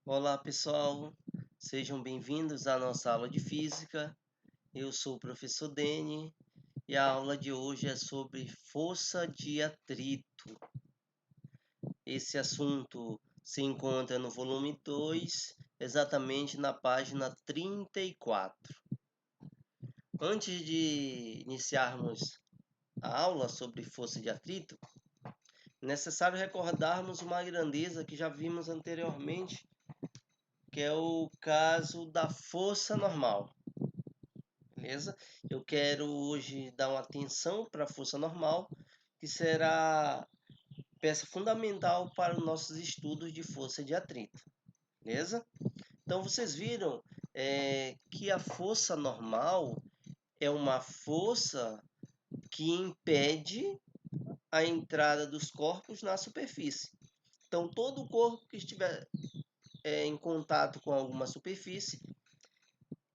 Olá pessoal, sejam bem-vindos à nossa aula de física. Eu sou o professor Deni e a aula de hoje é sobre força de atrito. Esse assunto se encontra no volume 2, exatamente na página 34. Antes de iniciarmos a aula sobre força de atrito, é necessário recordarmos uma grandeza que já vimos anteriormente, que é o caso da força normal. Beleza? Eu quero hoje dar uma atenção para a força normal, que será peça fundamental para os nossos estudos de força de atrito. Beleza? Então vocês viram que a força normal é uma força que impede a entrada dos corpos na superfície. Então todo corpo que estiver em contato com alguma superfície,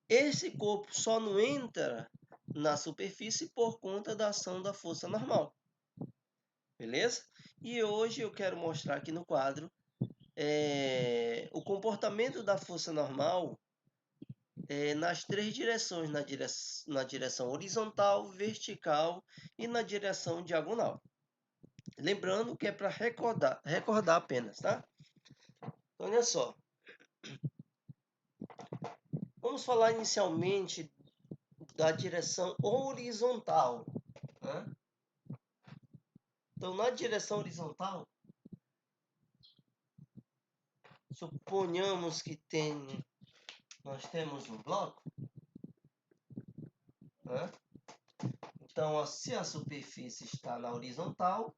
esse corpo só não entra na superfície por conta da ação da força normal. Beleza? E hoje eu quero mostrar aqui no quadro o comportamento da força normal nas três direções, na direção horizontal, vertical e na direção diagonal. Lembrando que é para recordar apenas, tá? Então, olha só. Vamos falar inicialmente da direção horizontal, né? Então, na direção horizontal, suponhamos que nós temos um bloco, né? Então, se a superfície está na horizontal,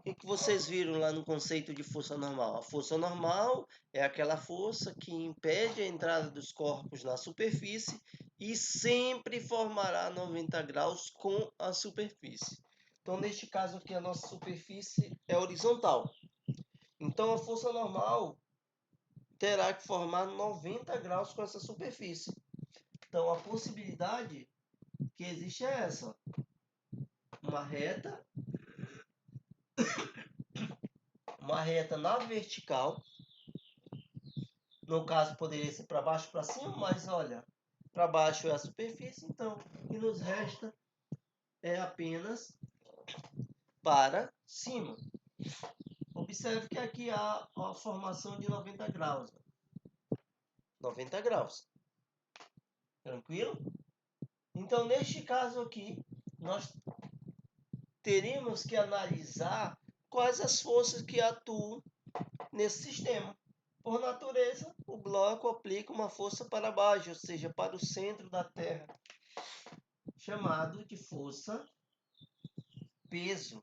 o que vocês viram lá no conceito de força normal? A força normal é aquela força que impede a entrada dos corpos na superfície e sempre formará 90 graus com a superfície. Então, neste caso aqui, a nossa superfície é horizontal. Então, a força normal terá que formar 90 graus com essa superfície. Então, a possibilidade que existe é essa. Uma reta na vertical. No caso, poderia ser para baixo para cima, mas olha, para baixo é a superfície, então o que nos resta é apenas para cima. Observe que aqui há a formação de 90 graus. 90 graus. Tranquilo? Então, neste caso aqui, nós teríamos que analisar quais as forças que atuam nesse sistema. Por natureza, o bloco aplica uma força para baixo, ou seja, para o centro da Terra, chamado de força peso.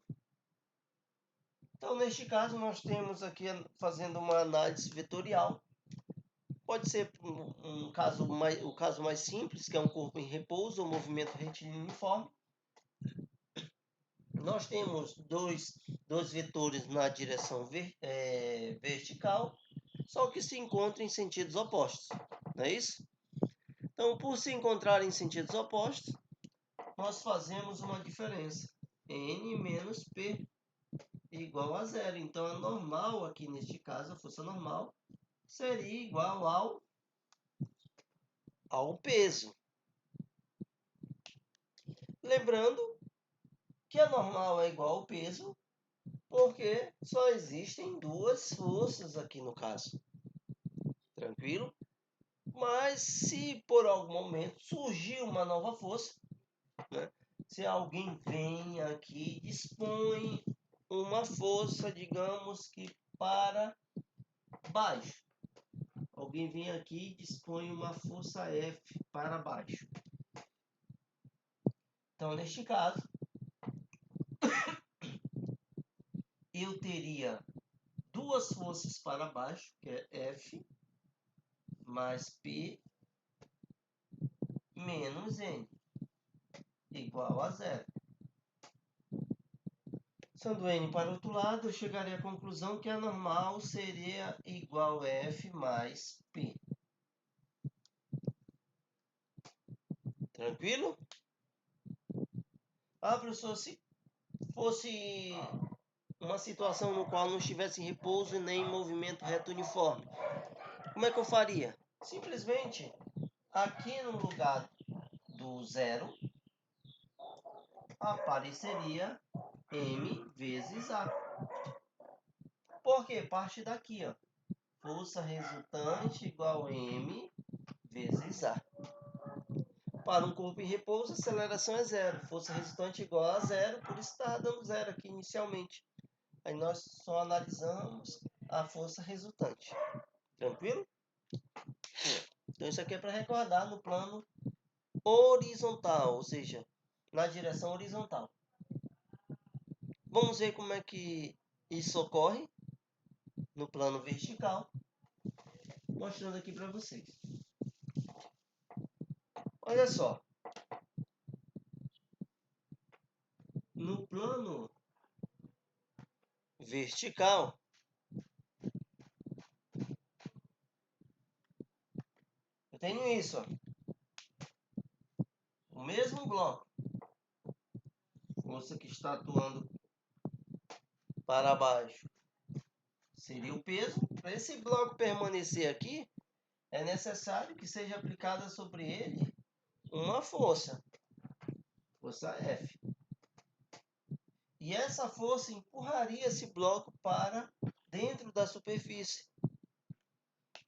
Então, neste caso, nós temos aqui fazendo uma análise vetorial. Pode ser o caso mais simples, que é um corpo em repouso ou movimento retilíneo uniforme. Nós temos dois vetores na direção vertical, só que se encontram em sentidos opostos, não é isso? Então, por se encontrarem em sentidos opostos, nós fazemos uma diferença. N menos P igual a zero. Então, a normal aqui neste caso, a força normal, seria igual ao peso. Lembrando que a normal é igual ao peso, porque só existem duas forças aqui no caso. Tranquilo? Mas se por algum momento surgir uma nova força, né? Se alguém vem aqui e dispõe uma força, digamos que para baixo. Alguém vem aqui e dispõe uma força F para baixo. Então, neste caso, eu teria duas forças para baixo, que é F mais P menos N, igual a zero. Sendo N para o outro lado, eu chegaria à conclusão que a normal seria igual a F mais P. Tranquilo? Ah, professor, se fosse uma situação no qual não estivesse em repouso nem em movimento reto uniforme. Como é que eu faria? Simplesmente, aqui no lugar do zero, apareceria M vezes A. Por quê? Parte daqui, ó. Força resultante igual a M vezes A. Para um corpo em repouso, a aceleração é zero. Força resultante igual a zero, por isso estava dando zero aqui inicialmente. Aí nós só analisamos a força resultante. Tranquilo? Então isso aqui é para recordar no plano horizontal, ou seja, na direção horizontal. Vamos ver como é que isso ocorre no plano vertical, mostrando aqui para vocês. Olha só. No plano vertical, eu tenho isso, ó. O mesmo bloco. Força que está atuando para baixo seria o peso. Para esse bloco permanecer aqui, é necessário que seja aplicada sobre ele uma força F. E essa força empurraria esse bloco para dentro da superfície.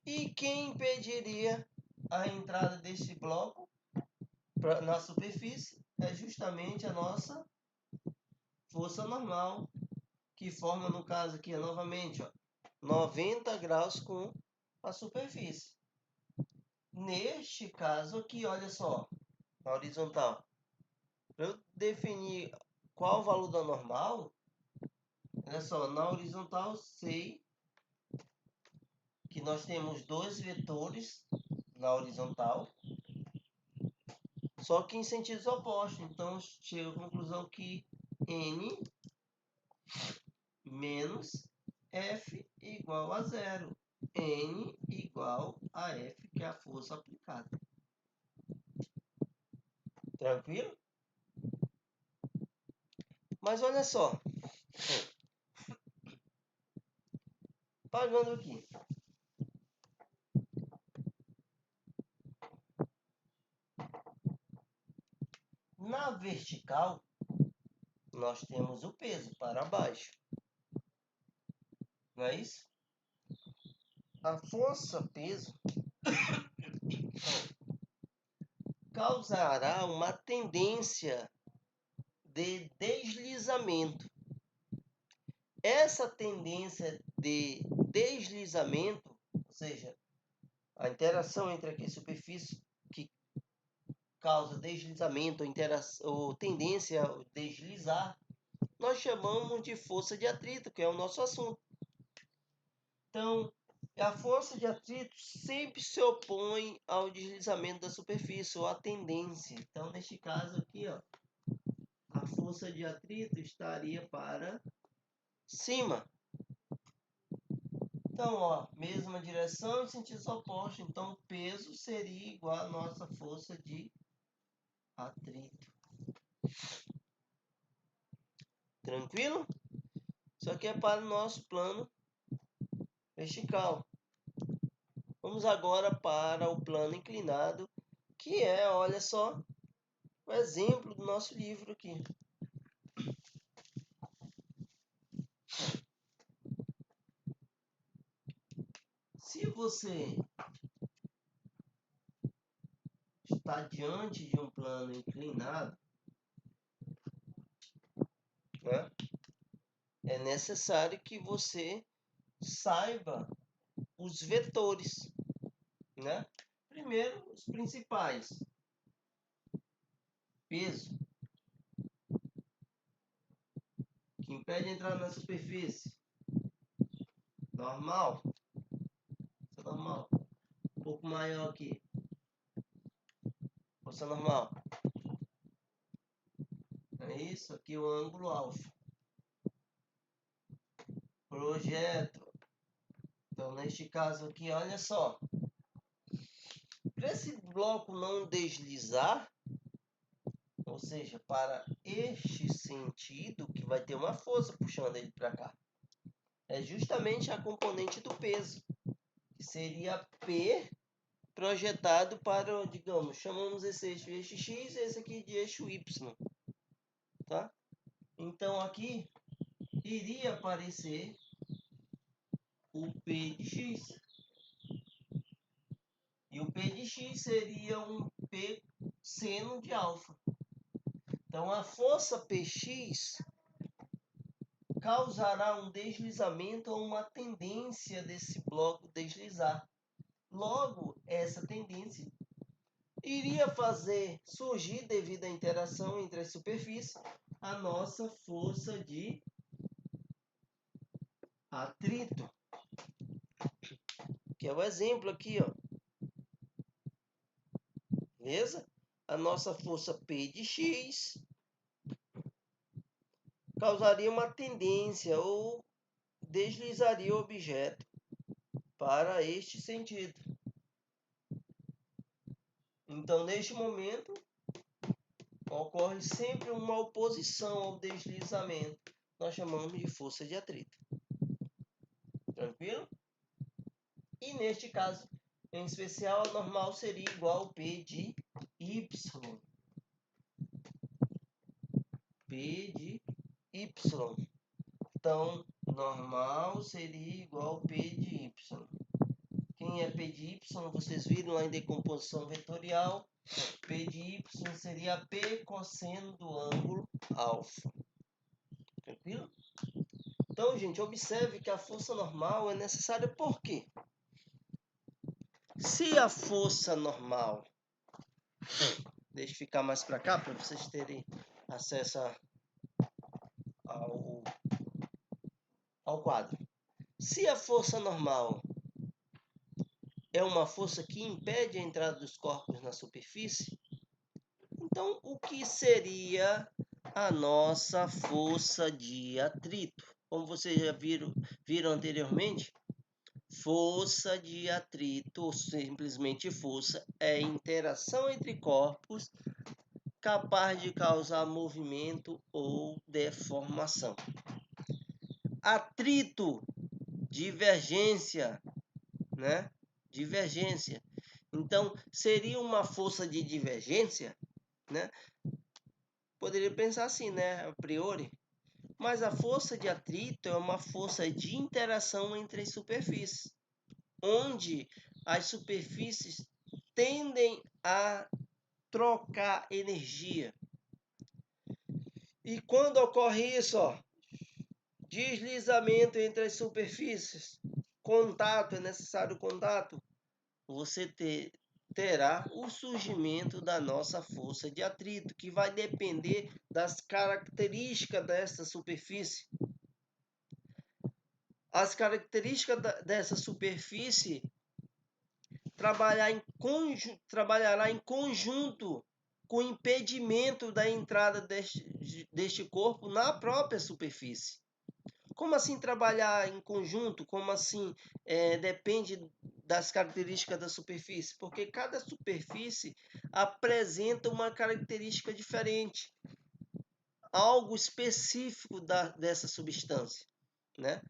E quem impediria a entrada desse bloco na superfície é justamente a nossa força normal, que forma, no caso aqui, novamente, ó, 90 graus com a superfície. Neste caso aqui, olha só, na horizontal, para eu definir qual o valor da normal, olha só, na horizontal sei que nós temos dois vetores na horizontal, só que em sentidos opostos. Então, chego à conclusão que N menos F igual a zero. N igual a F, que é a força aplicada. Tranquilo? Mas olha só. Pagando aqui. Na vertical, nós temos o peso para baixo. Não é isso? A força-peso causará uma tendência de deslizamento. Essa tendência de deslizamento, ou seja, a interação entre aqui a superfície que causa deslizamento ou tendência a deslizar, nós chamamos de força de atrito, que é o nosso assunto. Então, a força de atrito sempre se opõe ao deslizamento da superfície, ou à tendência. Então, neste caso aqui, ó, a força de atrito estaria para cima. Então, ó, mesma direção em sentidos opostos. Então, o peso seria igual à nossa força de atrito. Tranquilo? Isso aqui é para o nosso plano vertical. Vamos agora para o plano inclinado, que é, olha só, o exemplo do nosso livro aqui. Se você está diante de um plano inclinado, né, é necessário que você saiba os vetores, né? Primeiro, os principais. Peso, que impede a entrada na superfície. Normal. Normal. Um pouco maior aqui. Força normal. É isso aqui, o ângulo alfa. Projeto. Então, neste caso aqui, olha só. Para esse bloco não deslizar, ou seja, para este sentido que vai ter uma força puxando ele para cá. É justamente a componente do peso, que seria P projetado para, digamos, chamamos esse eixo de eixo X e esse aqui de eixo Y, tá? Então aqui iria aparecer o P de X. E o P de X seria um P seno de alfa. Então a força Px causará um deslizamento ou uma tendência desse bloco deslizar. Logo, essa tendência iria fazer surgir, devido à interação entre as superfícies, a nossa força de atrito, que é o exemplo aqui, ó. Beleza? A nossa força P de X causaria uma tendência ou deslizaria o objeto para este sentido. Então, neste momento, ocorre sempre uma oposição ao deslizamento. Nós chamamos de força de atrito. Tranquilo? E neste caso, em especial, a normal seria igual ao P de Y. P de Y. Então, normal seria igual ao P de Y. Quem é P de Y, vocês viram lá em decomposição vetorial, P de Y seria P cosseno do ângulo alfa. Tranquilo? Então, gente, observe que a força normal é necessária por quê? Se a força normal... Deixa eu ficar mais para cá, para vocês terem acesso ao quadro. Se a força normal é uma força que impede a entrada dos corpos na superfície, então o que seria a nossa força de atrito? Como vocês já viram anteriormente, força de atrito, ou simplesmente força, é interação entre corpos capaz de causar movimento ou deformação. Atrito, divergência, né? Divergência. Então, seria uma força de divergência, né? Poderia pensar assim, né? A priori. Mas a força de atrito é uma força de interação entre as superfícies, onde as superfícies tendem a trocar energia. E quando ocorre isso, ó, deslizamento entre as superfícies, contato, é necessário contato, você terá o surgimento da nossa força de atrito, que vai depender das características dessa superfície. As características dessa superfície trabalhará em conjunto com o impedimento da entrada deste corpo na própria superfície. Como assim trabalhar em conjunto? Como assim depende das características da superfície? Porque cada superfície apresenta uma característica diferente, algo específico dessa substância, né?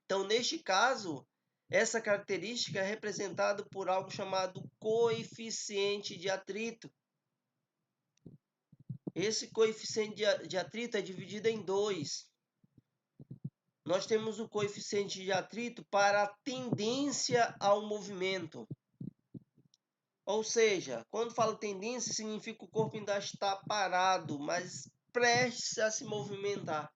Então, neste caso, essa característica é representada por algo chamado coeficiente de atrito. Esse coeficiente de atrito é dividido em dois. Nós temos o coeficiente de atrito para a tendência ao movimento. Ou seja, quando falo tendência, significa que o corpo ainda está parado, mas prestes a se movimentar.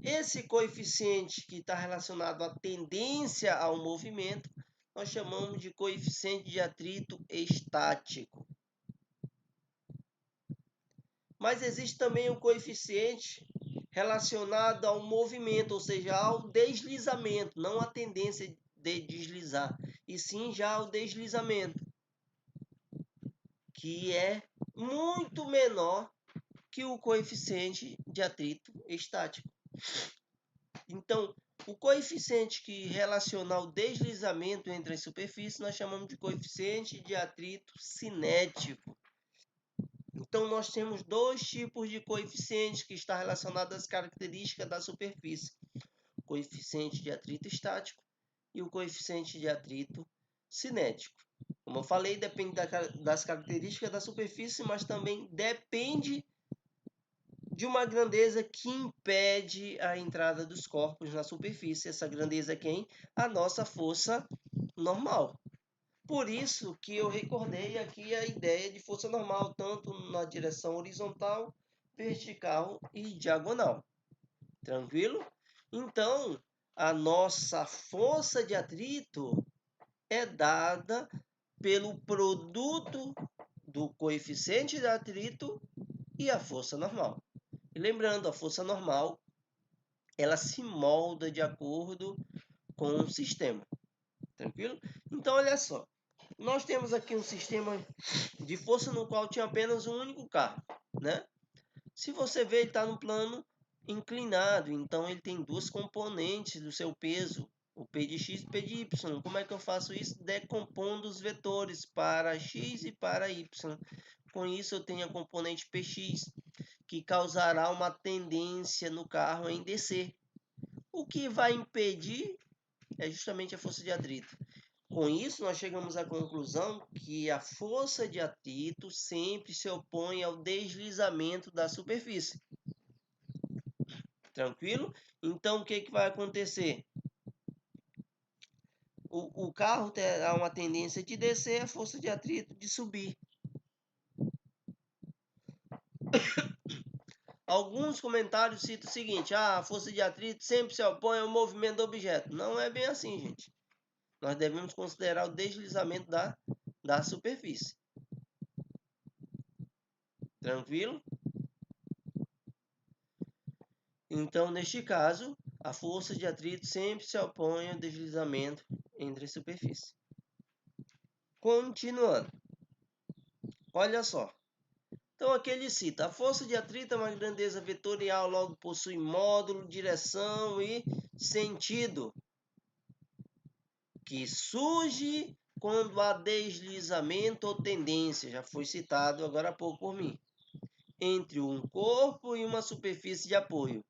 Esse coeficiente que está relacionado à tendência ao movimento, nós chamamos de coeficiente de atrito estático. Mas existe também o coeficiente relacionado ao movimento, ou seja, ao deslizamento, não à tendência de deslizar, e sim já ao deslizamento, que é muito menor que o coeficiente de atrito estático. Então, o coeficiente que relaciona ao deslizamento entre as superfícies, nós chamamos de coeficiente de atrito cinético. Então, nós temos dois tipos de coeficientes que estão relacionados às características da superfície. O coeficiente de atrito estático e o coeficiente de atrito cinético. Como eu falei, depende das características da superfície, mas também depende de uma grandeza que impede a entrada dos corpos na superfície. Essa grandeza é quem? A nossa força normal. Por isso que eu recordei aqui a ideia de força normal, tanto na direção horizontal, vertical e diagonal. Tranquilo? Então, a nossa força de atrito é dada pelo produto do coeficiente de atrito e a força normal. E lembrando, a força normal, ela se molda de acordo com o sistema. Tranquilo? Então, olha só. Nós temos aqui um sistema de força no qual tinha apenas um único carro, né? Se você ver, ele está no plano inclinado, então ele tem duas componentes do seu peso, o P de x e o P de y. Como é que eu faço isso? Decompondo os vetores para x e para y. Com isso, eu tenho a componente Px, que causará uma tendência no carro em descer. O que vai impedir é justamente a força de atrito. Com isso, nós chegamos à conclusão que a força de atrito sempre se opõe ao deslizamento da superfície. Tranquilo? Então, o que vai acontecer? O carro terá uma tendência de descer, a força de atrito de subir. Alguns comentários citam o seguinte: a força de atrito sempre se opõe ao movimento do objeto. Não é bem assim, gente. Nós devemos considerar o deslizamento da superfície. Tranquilo? Então, neste caso, a força de atrito sempre se opõe ao deslizamento entre a superfície. Continuando. Olha só. Então, aqui ele cita: a força de atrito é uma grandeza vetorial, logo possui módulo, direção e sentido, que surge quando há deslizamento ou tendência, já foi citado agora há pouco por mim, entre um corpo e uma superfície de apoio.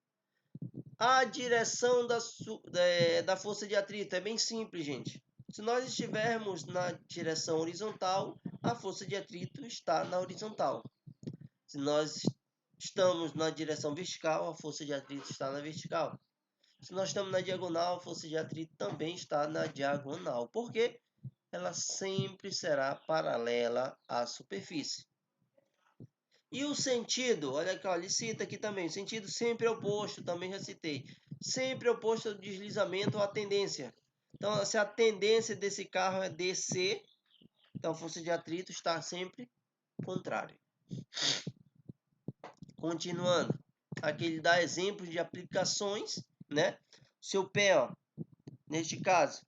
A direção da força de atrito é bem simples, gente. Se nós estivermos na direção horizontal, a força de atrito está na horizontal. Se nós estamos na direção vertical, a força de atrito está na vertical. Se nós estamos na diagonal, a força de atrito também está na diagonal. Por quê? Ela sempre será paralela à superfície. E o sentido, olha aqui, ó, ele cita aqui também, o sentido sempre oposto, também já citei. Sempre oposto ao deslizamento ou à tendência. Então, se a tendência desse carro é descer, então a força de atrito está sempre contrária. Continuando, aqui ele dá exemplos de aplicações, né? Seu pé, ó, neste caso,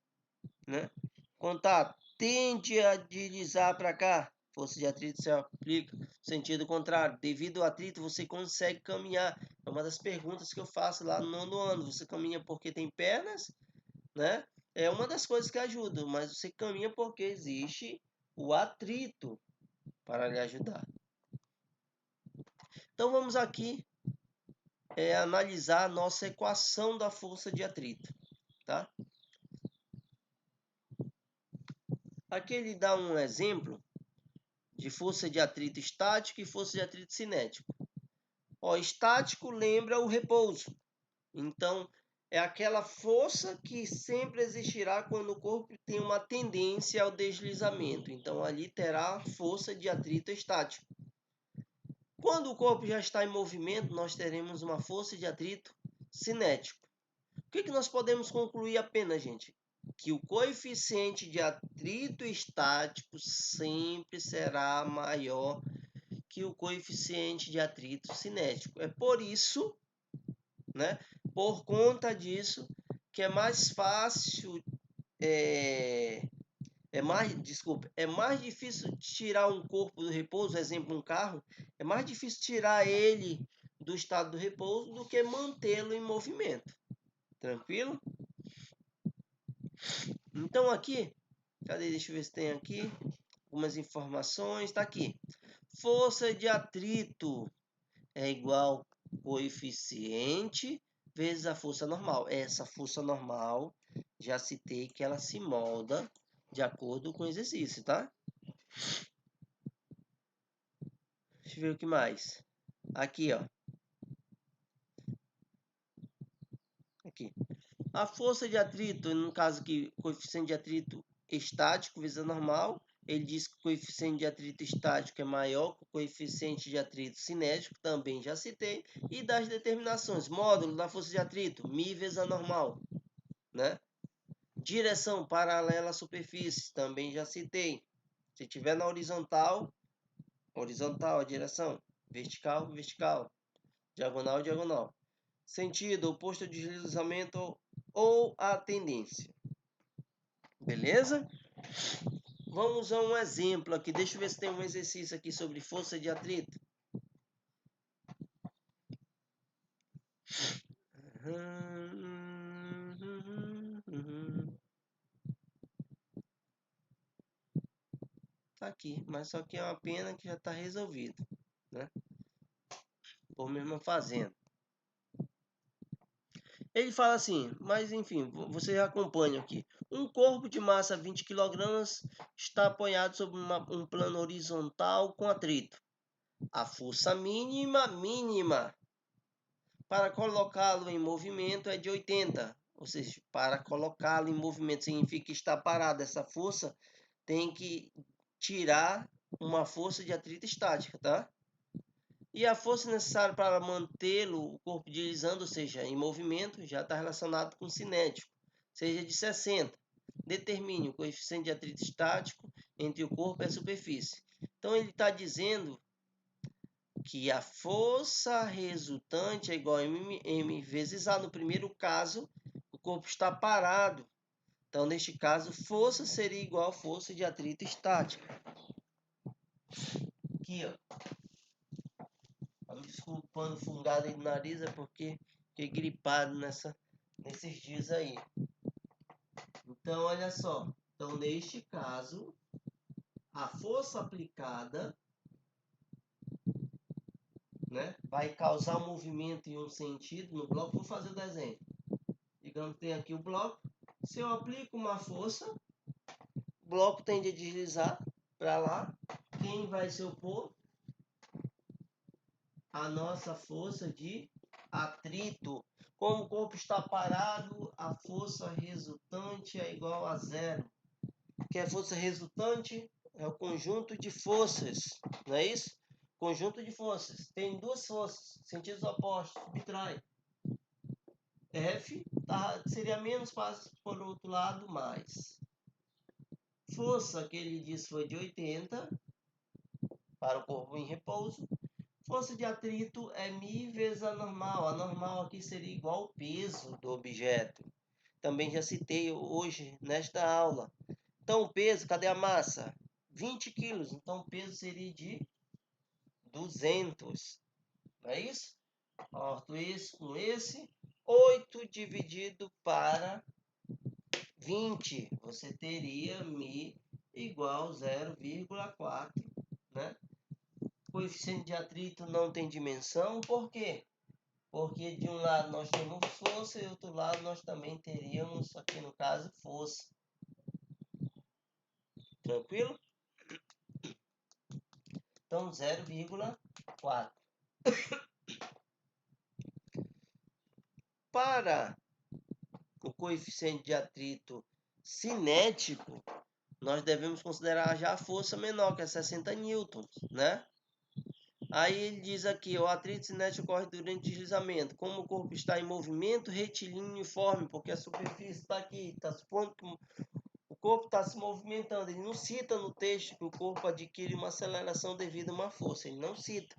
né? Contato, tende a deslizar para cá, força de atrito se aplica, sentido contrário, devido ao atrito você consegue caminhar. É uma das perguntas que eu faço lá no 9º ano. Você caminha porque tem pernas, né? É uma das coisas que ajuda, mas você caminha porque existe o atrito para lhe ajudar. Então vamos aqui analisar a nossa equação da força de atrito, tá? Aqui ele dá um exemplo de força de atrito estático e força de atrito cinético. Ó, estático lembra o repouso. Então, é aquela força que sempre existirá quando o corpo tem uma tendência ao deslizamento. Então, ali terá força de atrito estático. Quando o corpo já está em movimento, nós teremos uma força de atrito cinético. O que nós podemos concluir apenas, gente? Que o coeficiente de atrito estático sempre será maior que o coeficiente de atrito cinético. É por isso, né, por conta disso, que é mais fácil, é mais difícil tirar um corpo do repouso, exemplo, um carro, é mais difícil tirar ele do estado do repouso do que mantê-lo em movimento. Tranquilo? Então aqui, cadê? Deixa eu ver se tem aqui algumas informações. Está aqui. Força de atrito é igual coeficiente vezes a força normal. Essa força normal, já citei que ela se molda de acordo com o exercício, tá? Deixa eu ver o que mais. Aqui, ó. Aqui. A força de atrito, no caso aqui, coeficiente de atrito estático vezes a normal, ele diz que o coeficiente de atrito estático é maior que o coeficiente de atrito cinético, também já citei. E das determinações, módulo da força de atrito, μ vezes a normal, né? Direção paralela à superfície, também já citei. Se tiver na horizontal, horizontal a direção, vertical, vertical, diagonal, diagonal. Sentido, oposto ao deslizamento ou a tendência. Beleza? Vamos a um exemplo aqui. Deixa eu ver se tem um exercício aqui sobre força de atrito. Tá aqui, mas só que é uma pena que já está resolvido, né? Por mesma fazenda. Ele fala assim, mas enfim, você acompanha aqui. Um corpo de massa 20 kg está apoiado sobre um plano horizontal com atrito. A força mínima para colocá-lo em movimento é de 80. Ou seja, para colocá-lo em movimento significa que está parado. Essa força tem que tirar uma força de atrito estática, tá? E a força necessária para mantê-lo, o corpo deslizando, ou seja, em movimento, já está relacionado com o cinético, seja de 60. Determine o coeficiente de atrito estático entre o corpo e a superfície. Então, ele está dizendo que a força resultante é igual a m vezes A. No primeiro caso, o corpo está parado. Então, neste caso, força seria igual a força de atrito estático. Aqui, ó. Me desculpando, fungado aí no nariz, é porque fiquei gripado nesses dias aí. Então, olha só. Então, neste caso, a força aplicada, né, vai causar um movimento em um sentido no bloco. Vou fazer o desenho. Digamos que tem aqui o bloco. Se eu aplico uma força, o bloco tende a deslizar para lá. Quem vai se opor? A nossa força de atrito. Como o corpo está parado, a força resultante é igual a zero. Que a força resultante é o conjunto de forças, não é isso? Conjunto de forças. Tem duas forças, sentidos opostos, subtrai. F seria menos, passa por outro lado, mais. Força que ele disse foi de 80 para o corpo em repouso. Força de atrito é μ vezes a normal. A normal aqui seria igual ao peso do objeto. Também já citei hoje nesta aula. Então, o peso, cadê a massa? 20 quilos. Então, o peso seria de 200. Não é isso? Corto esse com esse. 8 dividido para 20. Você teria μ igual a 0,4, né? Coeficiente de atrito não tem dimensão, por quê? Porque de um lado nós temos força e do outro lado nós também teríamos, aqui no caso, força. Tranquilo? Então, 0,4. Para o coeficiente de atrito cinético, nós devemos considerar já a força menor, que é 60 newtons, né? Aí ele diz aqui, o atrito cinético ocorre durante o deslizamento. Como o corpo está em movimento retilíneo uniforme, porque a superfície está aqui, está supondo que o corpo está se movimentando. Ele não cita no texto que o corpo adquire uma aceleração devido a uma força. Ele não cita.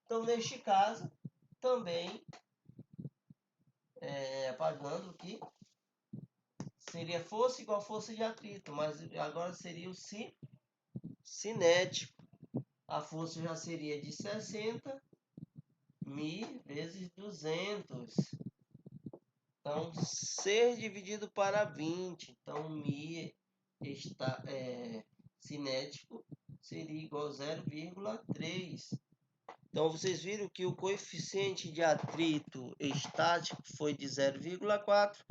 Então, neste caso, também, apagando aqui, seria força igual a força de atrito, mas agora seria o cinético. A força já seria de 60 μ vezes 200. Então, ser dividido para 20. Então, μ está cinético seria igual a 0,3. Então, vocês viram que o coeficiente de atrito estático foi de 0,4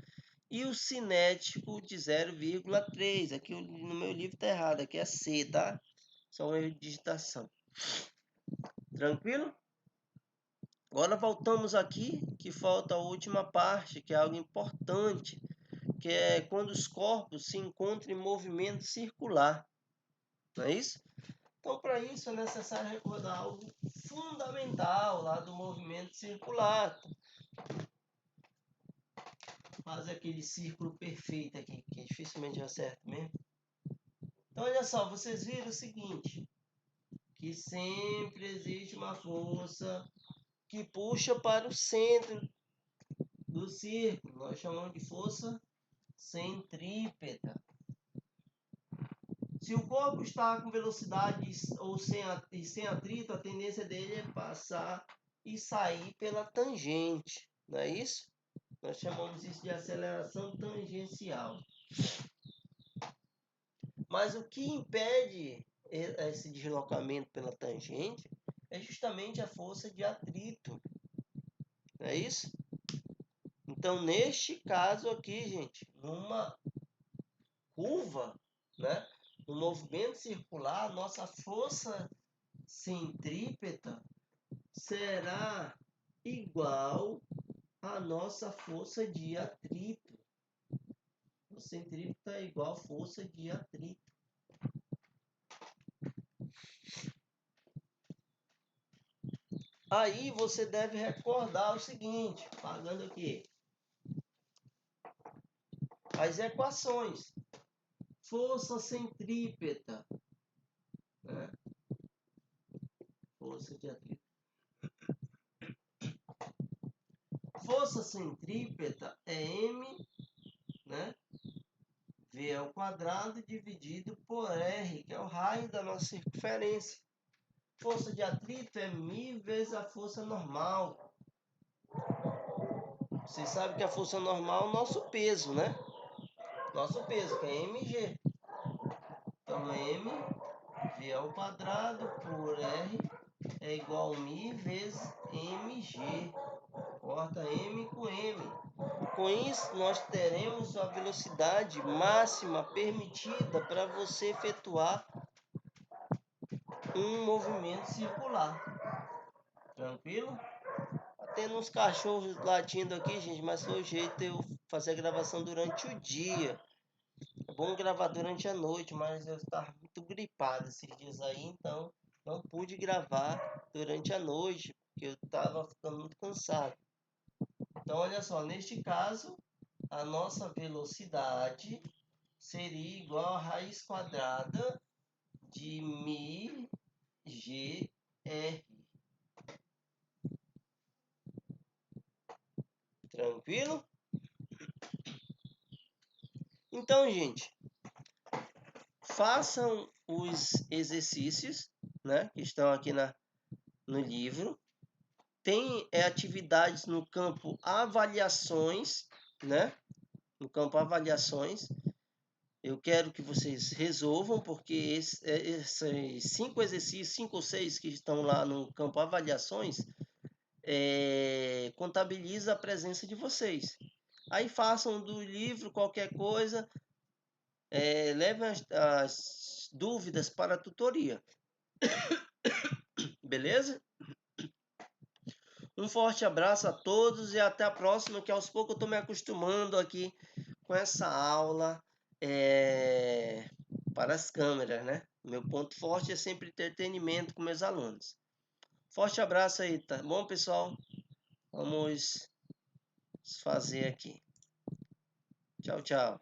e o cinético de 0,3. Aqui no meu livro está errado, aqui é C, tá? Só um erro de digitação. Tranquilo? Agora voltamos aqui, que falta a última parte, que é algo importante, que é quando os corpos se encontram em movimento circular. Não é isso? Então, para isso é necessário recordar algo fundamental lá do movimento circular. Fazer aquele círculo perfeito aqui, que dificilmente eu acerto mesmo. Então, olha só, vocês viram o seguinte, que sempre existe uma força que puxa para o centro do círculo. Nós chamamos de força centrípeta. Se o corpo está com velocidade ou sem atrito, a tendência dele é passar e sair pela tangente, não é isso? Nós chamamos isso de aceleração tangencial. Mas o que impede esse deslocamento pela tangente é justamente a força de atrito, não é isso? Então, neste caso aqui, gente, numa curva, né, no movimento circular, nossa força centrípeta será igual à nossa força de atrito. O centrípeta é igual à força de atrito. Aí você deve recordar o seguinte, pagando aqui as equações. Força centrípeta, né? Força de atrito. Força centrípeta é M, né? V ao quadrado dividido por R, que é o raio da nossa circunferência. Força de atrito é μ vezes a força normal. Vocês sabem que a força normal é o nosso peso, né? Nosso peso, que é mg. Então, m v ao quadrado por r é igual a μ vezes mg. Corta m com m. Com isso, nós teremos a velocidade máxima permitida para você efetuar um movimento circular. Tranquilo? Tendo uns cachorros latindo aqui, gente, mas foi o jeito de eu fazer a gravação durante o dia. É bom gravar durante a noite, mas eu estava muito gripado esses dias aí, então não pude gravar durante a noite, porque eu estava ficando muito cansado. Então, olha só, neste caso, a nossa velocidade seria igual a raiz quadrada de μ GR. Tranquilo? Então, gente, façam os exercícios, né, que estão aqui no livro. Tem atividades no campo avaliações, né? No campo avaliações. Eu quero que vocês resolvam, porque esses 5 exercícios, 5 ou 6 que estão lá no campo avaliações, contabiliza a presença de vocês. Aí façam do livro qualquer coisa, levem as dúvidas para a tutoria. Beleza? Um forte abraço a todos e até a próxima, que aos poucos eu estou me acostumando aqui com essa aula para as câmeras, né? Meu ponto forte é sempre entretenimento com meus alunos. Forte abraço aí, tá bom, pessoal? Vamos fazer aqui. Tchau, tchau.